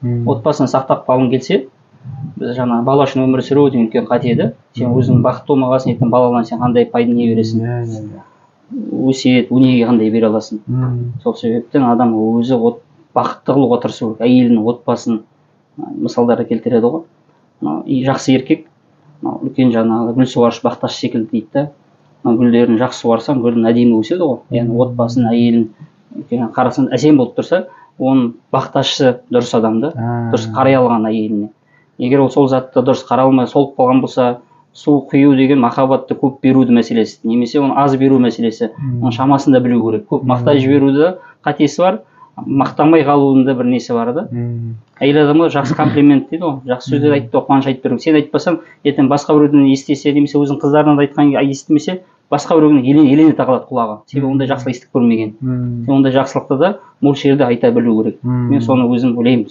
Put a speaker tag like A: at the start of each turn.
A: отбасын сақтап қалғың келсе, біз жаңа бала үшін өмір сүру деген үлкен қате еді. Сен өзің бақытты болмағасын, ертең балалардан сен қандай пайда не бересің? Өсиет, өнеге қандай бере аласың? Сол себептен адам өзі бақытты қылуға тырысу керек. Әйелін, отбасын мысалдарды келтіреді ғой. Жақсы еркек, үлкен жаңағы гүл суарыш бақташы секілді дейді да. Гүлдерін жақсы суарсаң, гүлдің әдемі өседі ғой. Яғни отбасын, әйелін қарасаң әсем болып тұрса, оның бақташы дұрыс адамды, дұрыс қарай алған әйеліне. Егер ол сол затты дұрыс қарай алмай солып қалған болса, су құю деген махаббатты көп беруді мәселесі, немесе оны аз беру мәселесі. Оның шамасын да білу керек. Көп мақтай жіберуді қатесі бар, мақтамай қалуында бір несі бар да. Әйел адамға жақсы комплимент дейді ғой, жақсы сөздер айтты, қуаныш айтып беру. Сен айтпасаң, ертең басқа біреуден естісе, немесе өзің қыздарынан айтқан естімесе, басқа біреудің елене тағылады құлағы. Себебі ондай жақсылық естіп көрмеген. Сен ондай жақсылықты да мөлшерде айта білу керек. Мен соны өзім ойлаймын.